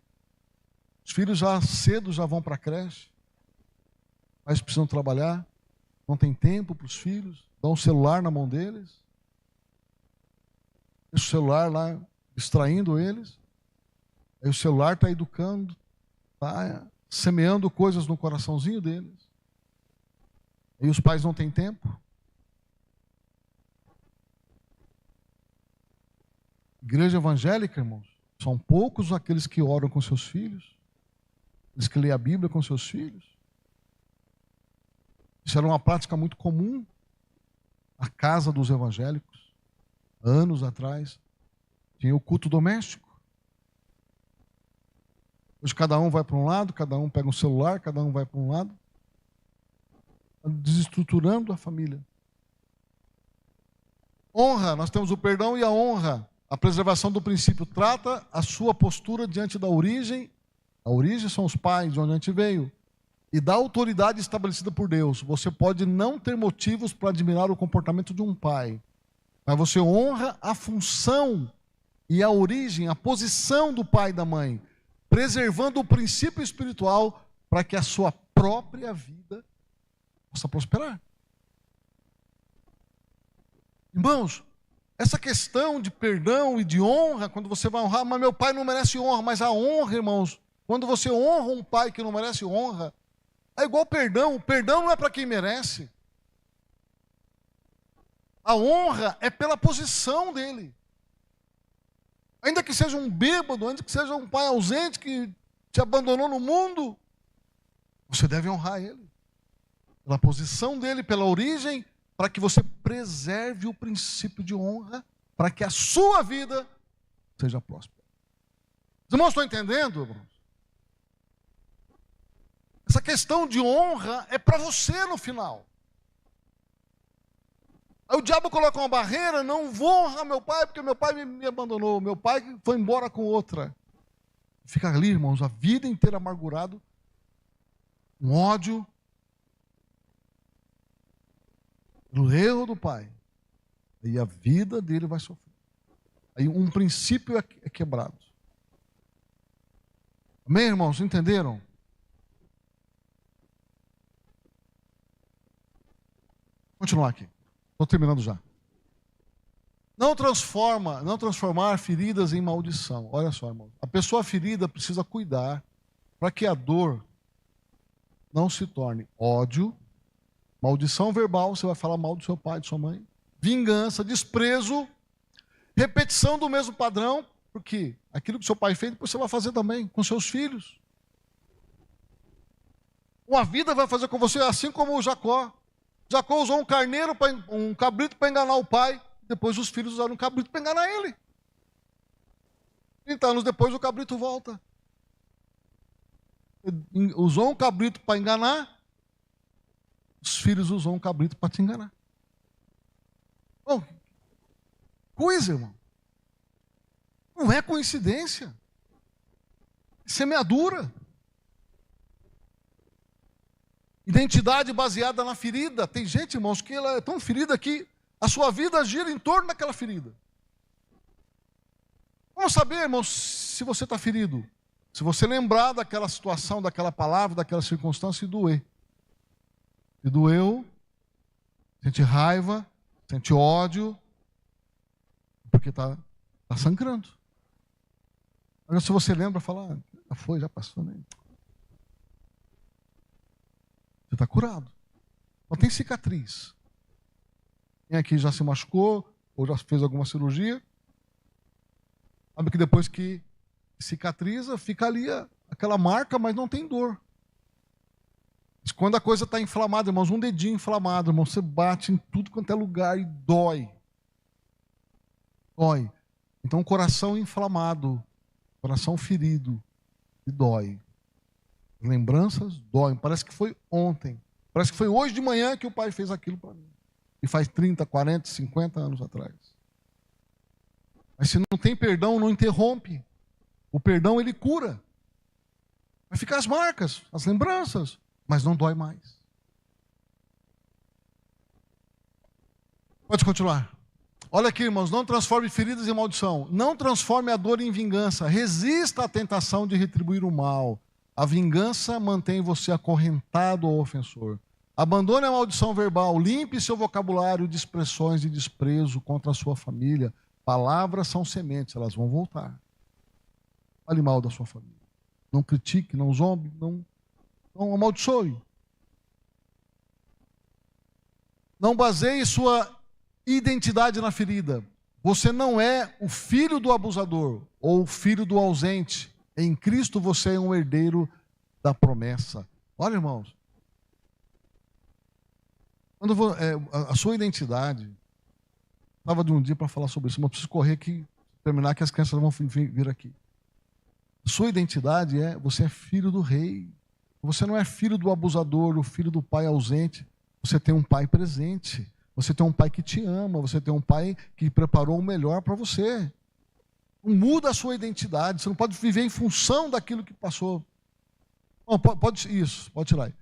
Speaker 1: os filhos já cedo já vão para a creche, mas precisam trabalhar, não tem tempo para os filhos, dão um celular na mão deles, deixa o celular lá distraindo eles, aí o celular está educando, está semeando coisas no coraçãozinho deles, e os pais não têm tempo. Igreja evangélica, irmãos, são poucos aqueles que oram com seus filhos, aqueles que lêem a Bíblia com seus filhos. Isso era uma prática muito comum. A casa dos evangélicos, anos atrás, tinha o culto doméstico. Hoje cada um vai para um lado, cada um pega um celular, cada um vai para um lado, desestruturando a família. Honra, nós temos o perdão e a honra. A preservação do princípio trata a sua postura diante da origem. A origem são os pais, de onde a gente veio. E da autoridade estabelecida por Deus. Você pode não ter motivos para admirar o comportamento de um pai, mas você honra a função e a origem, a posição do pai e da mãe, preservando o princípio espiritual para que a sua própria vida possa prosperar. Irmãos, essa questão de perdão e de honra, quando você vai honrar, mas meu pai não merece honra, mas a honra, irmãos, quando você honra um pai que não merece honra, é igual perdão. O perdão não é para quem merece. A honra é pela posição dele. Ainda que seja um bêbado, ainda que seja um pai ausente que te abandonou no mundo, você deve honrar ele. Pela posição dele, pela origem, para que você preserve o princípio de honra, para que a sua vida seja próspera. Os irmãos estão entendendo, irmãos? Essa questão de honra é para você no final. Aí o diabo coloca uma barreira, não vou honrar meu pai, porque meu pai me abandonou, meu pai foi embora com outra. Fica ali, irmãos, a vida inteira amargurado, um ódio, no erro do pai. E a vida dele vai sofrer. Aí um princípio é quebrado. Amém, irmãos? Entenderam? Vou continuar aqui. Estou terminando já. Não transformar feridas em maldição. Olha só, irmão. A pessoa ferida precisa cuidar para que a dor não se torne ódio, maldição verbal, você vai falar mal do seu pai, de sua mãe, vingança, desprezo, repetição do mesmo padrão, porque aquilo que seu pai fez, depois você vai fazer também com seus filhos. Uma vida vai fazer com você assim como o Jacó. Jacó usou um cabrito para enganar o pai. Depois os filhos usaram um cabrito para enganar ele. 30 anos depois o cabrito volta. Usou um cabrito para enganar. Os filhos usam um cabrito para te enganar. Bom, coisa, irmão. Não é coincidência. Semeadura. Identidade baseada na ferida. Tem gente, irmãos, que ela é tão ferida que a sua vida gira em torno daquela ferida. Vamos saber, irmãos, se você está ferido. Se você lembrar daquela situação, daquela palavra, daquela circunstância e doer. E doeu, sente raiva, sente ódio, porque está sangrando. Agora, se você lembra, fala, já foi, já passou, né? Você está curado. Não tem cicatriz. Quem aqui já se machucou ou já fez alguma cirurgia, sabe que depois que cicatriza, fica ali aquela marca, mas não tem dor. Mas quando a coisa está inflamada, irmãos, um dedinho inflamado, irmão, você bate em tudo quanto é lugar e dói. Dói. Então, o coração inflamado, coração ferido, e dói. Lembranças doem. Parece que foi ontem. Parece que foi hoje de manhã que o pai fez aquilo para mim. E faz 30, 40, 50 anos atrás. Mas se não tem perdão, não interrompe. O perdão, ele cura. Vai ficar as marcas, as lembranças, mas não dói mais. Pode continuar. Olha aqui, irmãos, não transforme feridas em maldição. Não transforme a dor em vingança. Resista à tentação de retribuir o mal. A vingança mantém você acorrentado ao ofensor. Abandone a maldição verbal. Limpe seu vocabulário de expressões de desprezo contra a sua família. Palavras são sementes, elas vão voltar. Fale mal da sua família. Não critique, não zombe, não amaldiçoe. Não baseie sua identidade na ferida. Você não é o filho do abusador ou o filho do ausente. Em Cristo você é um herdeiro da promessa. Olha, irmãos. A sua identidade. Estava de um dia para falar sobre isso, mas preciso correr aqui, terminar que as crianças vão vir aqui. Sua identidade você é filho do rei. Você não é filho do abusador, o filho do pai ausente. Você tem um pai presente. Você tem um pai que te ama. Você tem um pai que preparou o melhor para você. Não muda a sua identidade. Você não pode viver em função daquilo que passou. Não, pode tirar aí.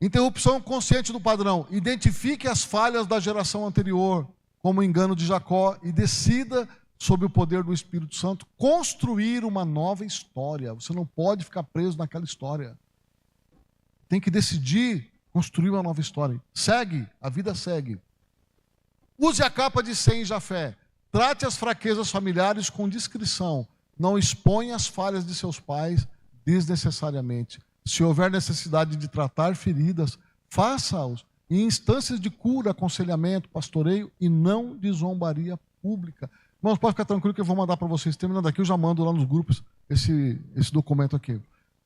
Speaker 1: Interrupção consciente do padrão. Identifique as falhas da geração anterior, como o engano de Jacó, e decida, sob o poder do Espírito Santo, construir uma nova história. Você não pode ficar preso naquela história. Tem que decidir construir uma nova história. Segue, a vida segue. Use a capa de Sem e Jafé. Trate as fraquezas familiares com discrição. Não exponha as falhas de seus pais desnecessariamente. Se houver necessidade de tratar feridas, faça-os em instâncias de cura, aconselhamento, pastoreio e não de zombaria pública. Irmãos, pode ficar tranquilo que eu vou mandar para vocês. Terminando aqui, eu já mando lá nos grupos esse documento aqui.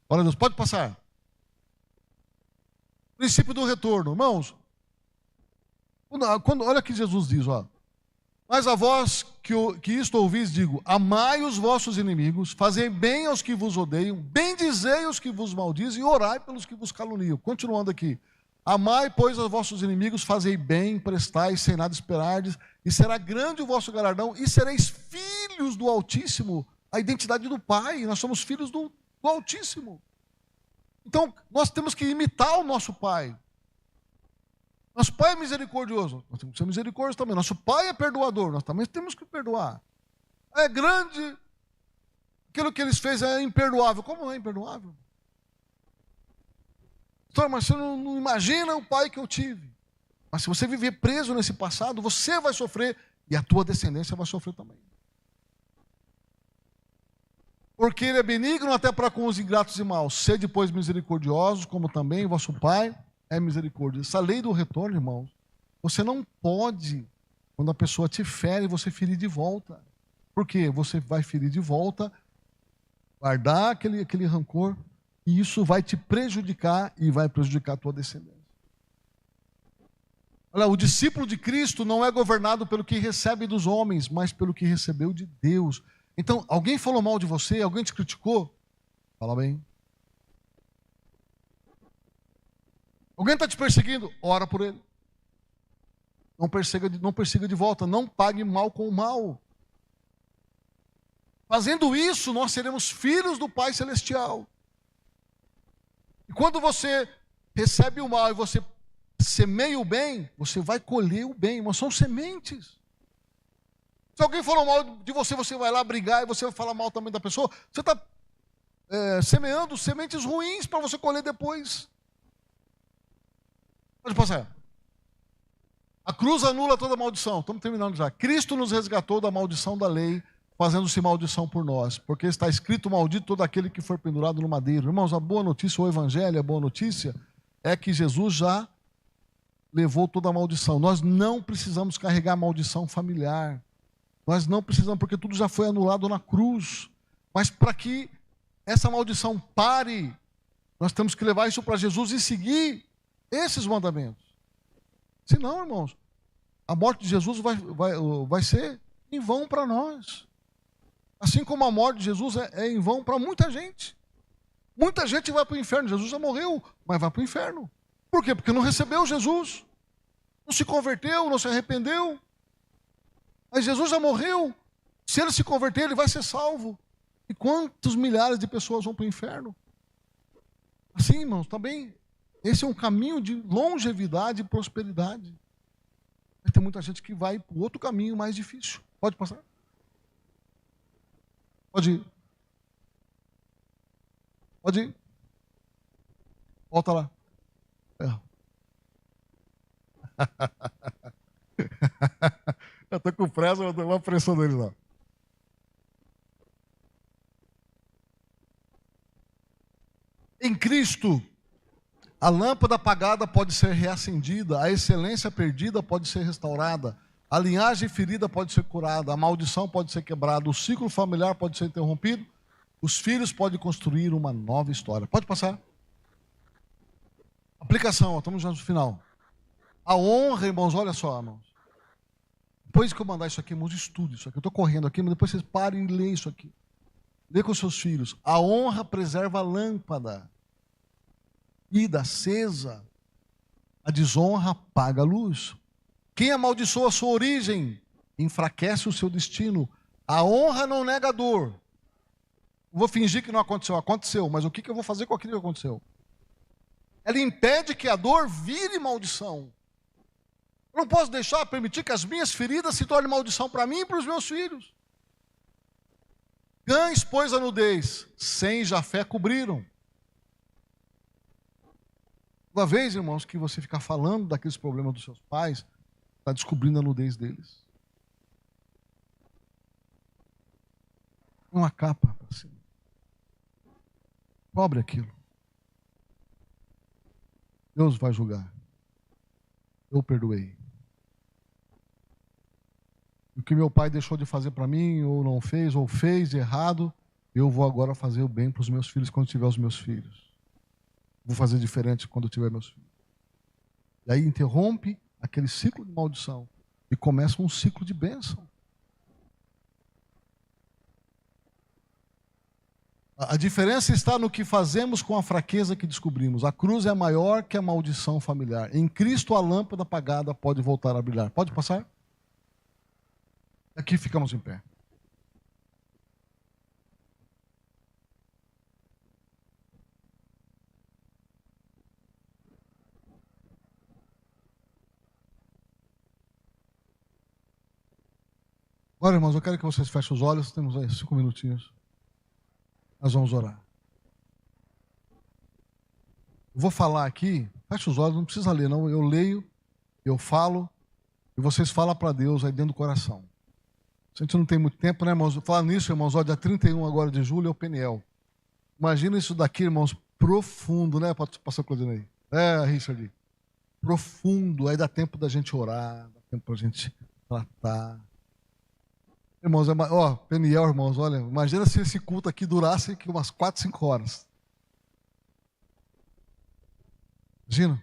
Speaker 1: Olha Deus, pode passar. Princípio do retorno. Irmãos, olha o que Jesus diz, ó. Mas a vós que isto ouvis, digo, amai os vossos inimigos, fazei bem aos que vos odeiam, bendizei os que vos maldizem e orai pelos que vos caluniam. Continuando aqui. Amai, pois, aos vossos inimigos, fazei bem, prestais, sem nada esperardes, e será grande o vosso galardão, e sereis filhos do Altíssimo. A identidade do Pai, nós somos filhos do Altíssimo. Então, nós temos que imitar o nosso Pai. Nosso Pai é misericordioso, nós temos que ser misericordiosos também. Nosso Pai é perdoador, nós também temos que perdoar. É grande, aquilo que eles fez é imperdoável. Como não é imperdoável? Então, mas você não imagina o pai que eu tive. Mas se você viver preso nesse passado, você vai sofrer e a tua descendência vai sofrer também. Porque ele é benigno até para com os ingratos e maus. Sede, pois, misericordiosos, como também vosso Pai é misericórdia. Essa lei do retorno, irmãos, você não pode, quando a pessoa te fere, você ferir de volta. Por quê? Você vai ferir de volta, guardar aquele rancor, e isso vai te prejudicar e vai prejudicar a tua descendência. Olha, o discípulo de Cristo não é governado pelo que recebe dos homens, mas pelo que recebeu de Deus. Então, alguém falou mal de você, alguém te criticou? Fala bem. Alguém está te perseguindo? Ora por ele. Não persiga de volta, não pague mal com o mal. Fazendo isso, nós seremos filhos do Pai Celestial. E quando você recebe o mal e você semeia o bem, você vai colher o bem, mas são sementes. Se alguém falou mal de você, você vai lá brigar e você vai falar mal também da pessoa, você está semeando sementes ruins para você colher depois. Pode passar. A cruz anula toda maldição. Estamos terminando já. Cristo nos resgatou da maldição da lei, fazendo-se maldição por nós. Porque está escrito, maldito todo aquele que for pendurado no madeiro. Irmãos, a boa notícia, o evangelho, a boa notícia é que Jesus já levou toda a maldição. Nós não precisamos carregar maldição familiar. Nós não precisamos, porque tudo já foi anulado na cruz. Mas para que essa maldição pare, nós temos que levar isso para Jesus e seguir esses mandamentos. Senão, irmãos, a morte de Jesus vai ser em vão para nós. Assim como a morte de Jesus é em vão para muita gente. Muita gente vai para o inferno. Jesus já morreu, mas vai para o inferno. Por quê? Porque não recebeu Jesus. Não se converteu, não se arrependeu. Mas Jesus já morreu. Se ele se converter, ele vai ser salvo. E quantos milhares de pessoas vão para o inferno? Assim, irmãos, também esse é um caminho de longevidade e prosperidade. Mas tem muita gente que vai para o outro caminho mais difícil. Pode passar? Pode ir. Pode ir. Volta lá. Eu estou com pressa, eu dou uma pressão deles lá. Em Cristo, a lâmpada apagada pode ser reacendida, a excelência perdida pode ser restaurada, a linhagem ferida pode ser curada, a maldição pode ser quebrada, o ciclo familiar pode ser interrompido, os filhos podem construir uma nova história. Pode passar. Aplicação, estamos já no final. A honra, irmãos, olha só, irmãos. Depois que eu mandar isso aqui, irmãos, estude isso aqui. Eu estou correndo aqui, mas depois vocês parem e leiam isso aqui. Lê com seus filhos. A honra preserva a lâmpada. Ida acesa. A desonra apaga a luz. Quem amaldiçoa a sua origem, enfraquece o seu destino. A honra não nega a dor. Vou fingir que não aconteceu. Aconteceu, mas o que eu vou fazer com aquilo que aconteceu? Ela impede que a dor vire maldição. Eu não posso permitir que as minhas feridas se tornem maldição para mim e para os meus filhos. Cães, pois, a nudez, Sem e Jafé cobriram. Uma vez, irmãos, que você ficar falando daqueles problemas dos seus pais, Está descobrindo a nudez deles. Uma capa para cima. Cobre aquilo. Deus vai julgar. Eu perdoei. O que meu pai deixou de fazer para mim, ou não fez, ou fez de errado, eu vou agora fazer o bem para os meus filhos quando tiver os meus filhos. Vou fazer diferente quando tiver meus filhos. E aí interrompe aquele ciclo de maldição e começa um ciclo de bênção. A diferença está no que fazemos com a fraqueza que descobrimos. A cruz é maior que a maldição familiar. Em Cristo a lâmpada apagada pode voltar a brilhar. Pode passar? Aqui ficamos em pé. Agora, irmãos, eu quero que vocês fechem os olhos. Temos aí 5 minutinhos. Nós vamos orar. Eu vou falar aqui. Feche os olhos, não precisa ler, não. Eu leio, eu falo, e vocês falam para Deus aí dentro do coração. A gente não tem muito tempo, né, irmãos? Falar nisso, irmãos, ó, dia 31 agora de julho é o Peniel. Imagina isso daqui, irmãos, profundo, né, pastor Claudinei aí? É, Richard. Profundo, aí dá tempo da gente orar, dá tempo para a gente tratar. Irmãos, ó, Peniel, irmãos, olha, imagina se esse culto aqui durasse aqui umas 4, 5 horas. Imagina.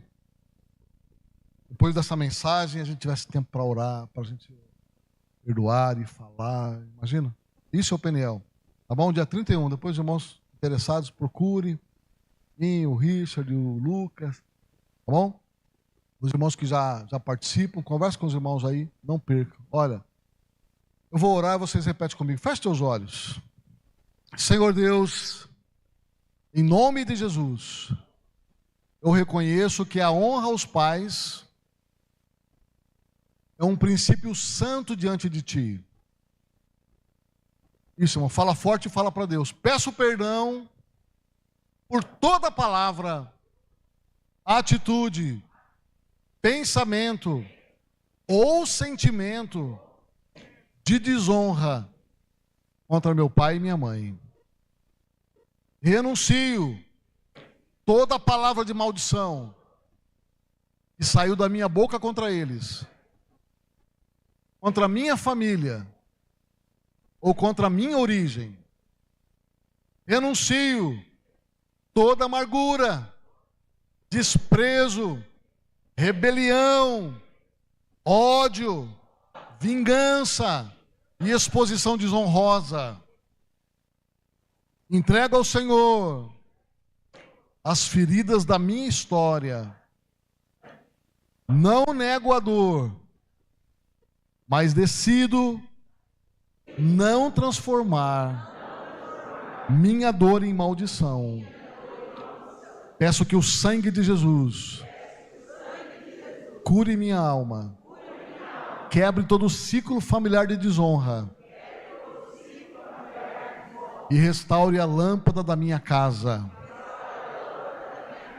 Speaker 1: Depois dessa mensagem, a gente tivesse tempo para orar, para a gente perdoar e falar. Imagina. Isso é o Peniel. Tá bom? Dia 31. Depois, os irmãos interessados, procure. O Richard, o Lucas. Tá bom? Os irmãos que já participam, converse com os irmãos aí. Não percam. Olha, eu vou orar e vocês repetem comigo. Feche seus olhos. Senhor Deus, em nome de Jesus, eu reconheço que a honra aos pais é um princípio santo diante de Ti. Isso, irmão, fala forte e fala para Deus. Peço perdão por toda palavra, atitude, pensamento ou sentimento de desonra contra meu pai e minha mãe. Renuncio toda palavra de maldição que saiu da minha boca contra eles, contra a minha família ou contra a minha origem. Renuncio toda amargura, desprezo, rebelião, ódio, vingança e exposição desonrosa. Entrego ao Senhor as feridas da minha história. Não nego a dor, mas decido não transformar minha dor em maldição. Peço que o sangue de Jesus cure minha alma, quebre todo o ciclo familiar de desonra e restaure a lâmpada da minha casa.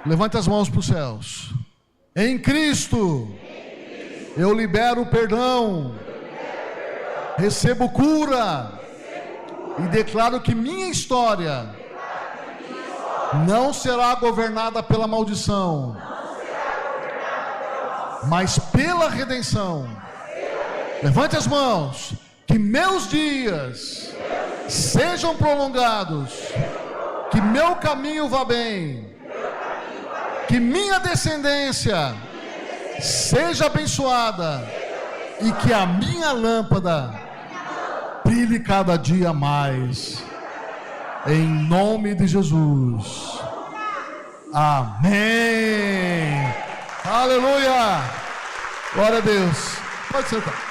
Speaker 1: Levante as mãos para os céus. Em Cristo, eu libero perdão, recebo cura e declaro que minha história não será governada pela maldição, mas pela redenção. Levante as mãos. Que meus dias sejam prolongados, que meu caminho vá bem, que minha descendência seja abençoada e que a minha lâmpada brilhe cada dia mais. Em nome de Jesus. Amém. Aleluia. Glória a Deus. Pode sentar.